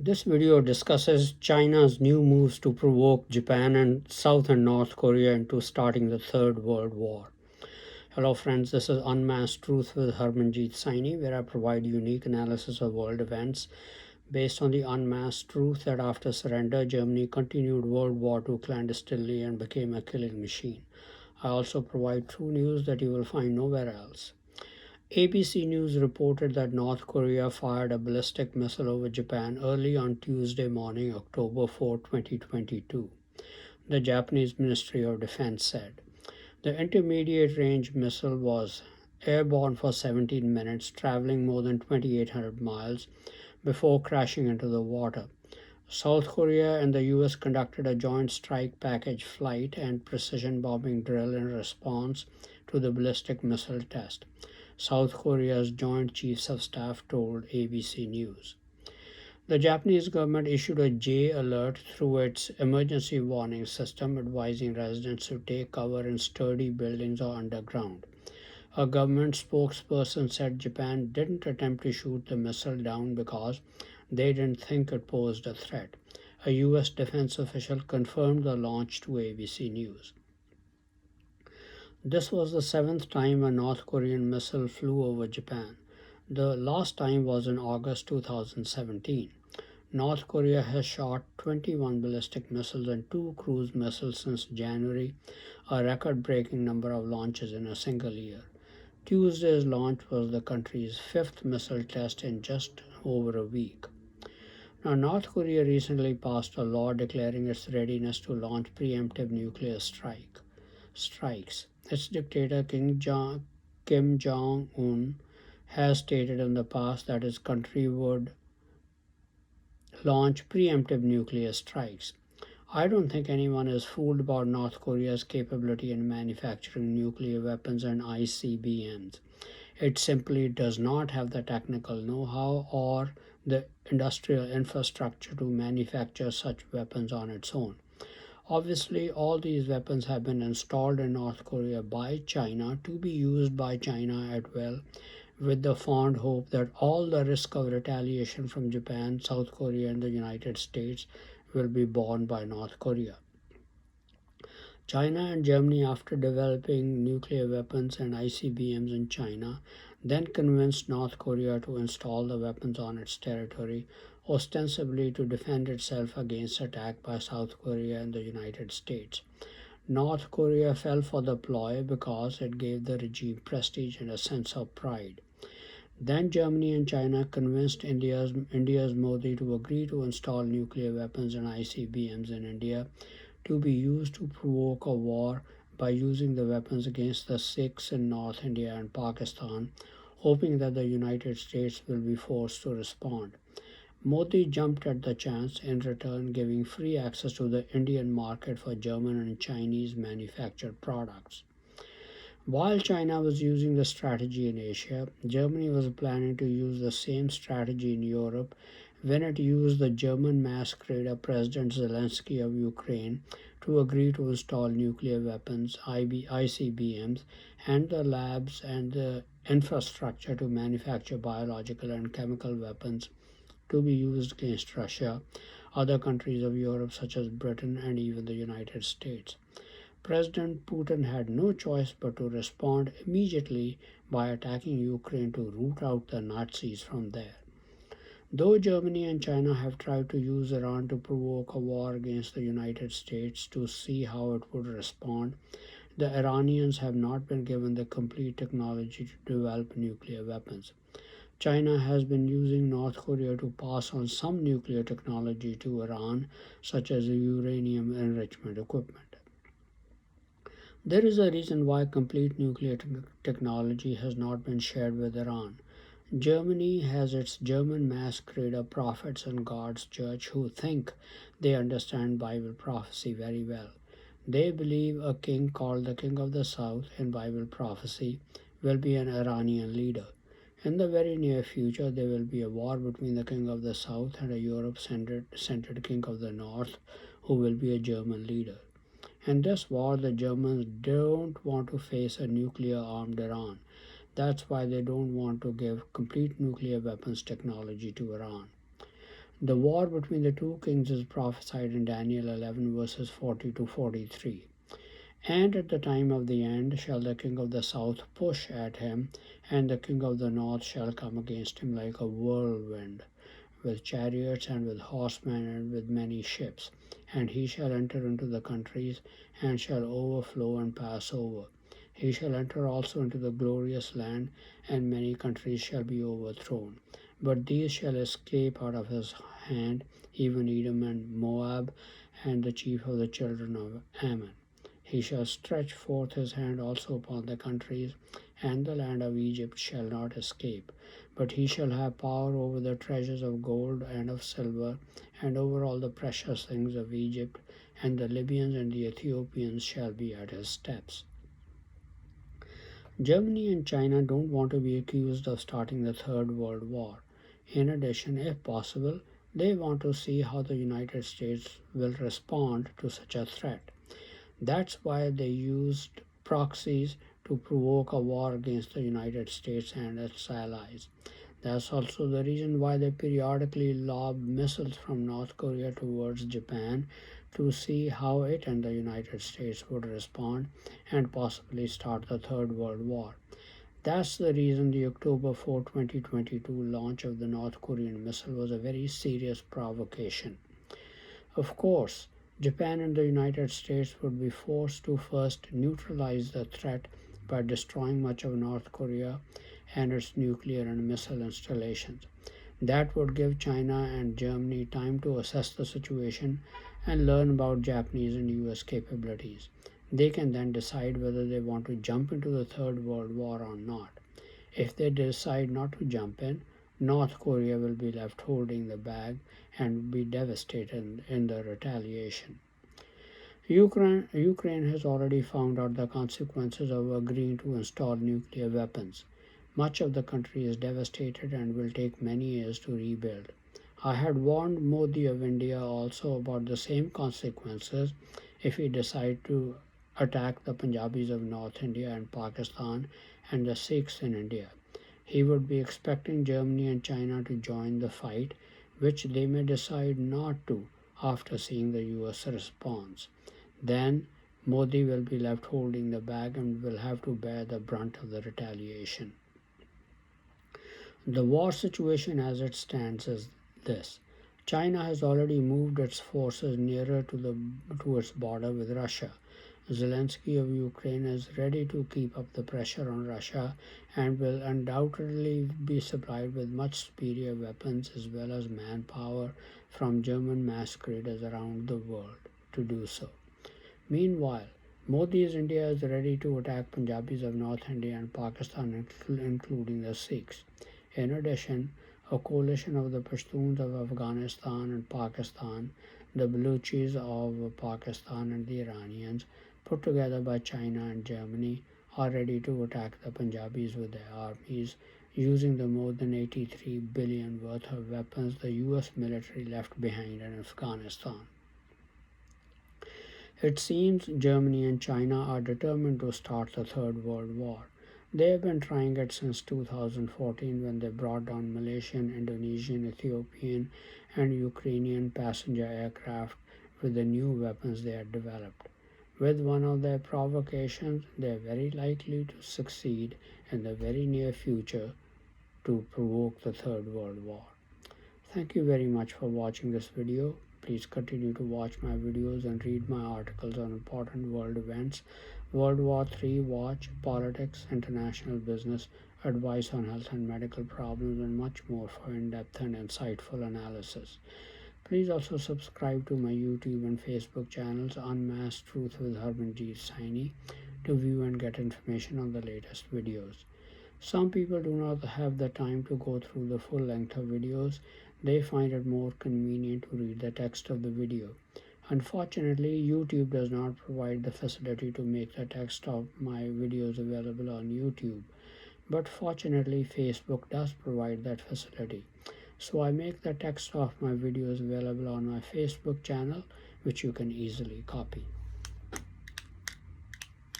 This video discusses China's new moves to provoke Japan and South and North Korea into starting the Third World War. Hello friends, this is Unmasked Truth with Harmanjit Saini, where I provide unique analysis of world events based on the unmasked truth that after surrender, Germany continued World War II clandestinely and became a killing machine. I also provide true news that you will find nowhere else. ABC News reported that North Korea fired a ballistic missile over Japan early on Tuesday morning, October 4, 2022, the Japanese Ministry of Defense said. The intermediate range missile was airborne for 17 minutes, traveling more than 2,800 miles before crashing into the water. South Korea and the US conducted a joint strike package flight and precision bombing drill in response to the ballistic missile test, South Korea's Joint Chiefs of Staff told ABC News. The Japanese government issued a J alert through its emergency warning system, advising residents to take cover in sturdy buildings or underground. A government spokesperson said Japan didn't attempt to shoot the missile down because they didn't think it posed a threat. A US defense official confirmed the launch to ABC News. This was the seventh time a North Korean missile flew over Japan. The last time was in August 2017. North Korea has shot 21 ballistic missiles and 2 cruise missiles since January, a record-breaking number of launches in a single year. Tuesday's launch was the country's fifth missile test in just over a week. Now, North Korea recently passed a law declaring its readiness to launch preemptive nuclear strikes. Its dictator Kim Jong-un has stated in the past that his country would launch preemptive nuclear strikes. I don't think anyone is fooled about North Korea's capability in manufacturing nuclear weapons and ICBMs. It simply does not have the technical know-how or the industrial infrastructure to manufacture such weapons on its own. Obviously, all these weapons have been installed in North Korea by China to be used by China at will, with the fond hope that all the risk of retaliation from Japan, South Korea, and the United States will be borne by North Korea. China and Germany, after developing nuclear weapons and ICBMs in China, then convinced North Korea to install the weapons on its territory, ostensibly to defend itself against attack by South Korea and the United States. North Korea fell for the ploy because it gave the regime prestige and a sense of pride. Then Germany and China convinced India's Modi to agree to install nuclear weapons and ICBMs in India to be used to provoke a war by using the weapons against the Sikhs in North India and Pakistan, hoping that the United States will be forced to respond. Modi jumped at the chance, in return giving free access to the Indian market for German and Chinese manufactured products. While China was using the strategy in Asia, Germany was planning to use the same strategy in Europe when it used the German masquerader President Zelensky of Ukraine to agree to install nuclear weapons, ICBMs, and the labs and the infrastructure to manufacture biological and chemical weapons to be used against Russia, other countries of Europe such as Britain, and even the United States. President Putin had no choice but to respond immediately by attacking Ukraine to root out the Nazis from there. Though Germany and China have tried to use Iran to provoke a war against the United States to see how it would respond, the Iranians have not been given the complete technology to develop nuclear weapons. China has been using North Korea to pass on some nuclear technology to Iran, such as uranium enrichment equipment. There is a reason why complete nuclear technology has not been shared with Iran. Germany has its German masquerader prophets and gods church who think they understand Bible prophecy very well. They believe a king called the King of the South in Bible prophecy will be an Iranian leader. In the very near future, there will be a war between the King of the South and a Europe-centered King of the North who will be a German leader. In this war, the Germans don't want to face a nuclear-armed Iran. That's why they don't want to give complete nuclear weapons technology to Iran. The war between the two kings is prophesied in Daniel 11 verses 40 to 43. And at the time of the end shall the king of the south push at him, and the king of the north shall come against him like a whirlwind, with chariots and with horsemen and with many ships. And he shall enter into the countries, and shall overflow and pass over. He shall enter also into the glorious land, and many countries shall be overthrown. But these shall escape out of his hand, even Edom and Moab, and the chief of the children of Ammon. He shall stretch forth his hand also upon the countries, and the land of Egypt shall not escape. But he shall have power over the treasures of gold and of silver, and over all the precious things of Egypt, and the Libyans and the Ethiopians shall be at his steps. Germany and China don't want to be accused of starting the Third World War. In addition, if possible, they want to see how the United States will respond to such a threat. That's why they used proxies to provoke a war against the United States and its allies. That's also the reason why they periodically lob missiles from North Korea towards Japan to see how it and the United States would respond and possibly start the Third World War. That's the reason the October 4, 2022 launch of the North Korean missile was a very serious provocation. Of course, Japan and the United States would be forced to first neutralize the threat by destroying much of North Korea and its nuclear and missile installations. That would give China and Germany time to assess the situation and learn about Japanese and US capabilities. They can then decide whether they want to jump into the Third World War or not. If they decide not to jump in, North Korea will be left holding the bag and be devastated in the retaliation. Ukraine has already found out the consequences of agreeing to install nuclear weapons. Much of the country is devastated and will take many years to rebuild. I had warned Modi of India also about the same consequences if he decided to attack the Punjabis of North India and Pakistan and the Sikhs in India. He would be expecting Germany and China to join the fight, which they may decide not to after seeing the US response. Then Modi will be left holding the bag and will have to bear the brunt of the retaliation. The war situation as it stands is this. China has already moved its forces nearer to its border with Russia. Zelensky of Ukraine is ready to keep up the pressure on Russia and will undoubtedly be supplied with much superior weapons as well as manpower from German masqueraders around the world to do so. Meanwhile, Modi's India is ready to attack Punjabis of North India and Pakistan, including the Sikhs. In addition, a coalition of the Pashtuns of Afghanistan and Pakistan, the Baluchis of Pakistan and the Iranians, put together by China and Germany, are ready to attack the Punjabis with their armies, using the more than 83 billion worth of weapons the US military left behind in Afghanistan. It seems Germany and China are determined to start the Third World War. They have been trying it since 2014 when they brought down Malaysian, Indonesian, Ethiopian, and Ukrainian passenger aircraft with the new weapons they had developed. With one of their provocations, they are very likely to succeed in the very near future to provoke the Third World War. Thank you very much for watching this video. Please continue to watch my videos and read my articles on important world events, World War III watch, politics, international business, advice on health and medical problems, and much more for in-depth and insightful analysis. Please also subscribe to my YouTube and Facebook channels Unmasked Truth with Harmanjit Saini to view and get information on the latest videos. Some people do not have the time to go through the full length of videos. They find it more convenient to read the text of the video. Unfortunately, YouTube does not provide the facility to make the text of my videos available on YouTube. But fortunately, Facebook does provide that facility. So I make the text of my videos available on my Facebook channel, which you can easily copy.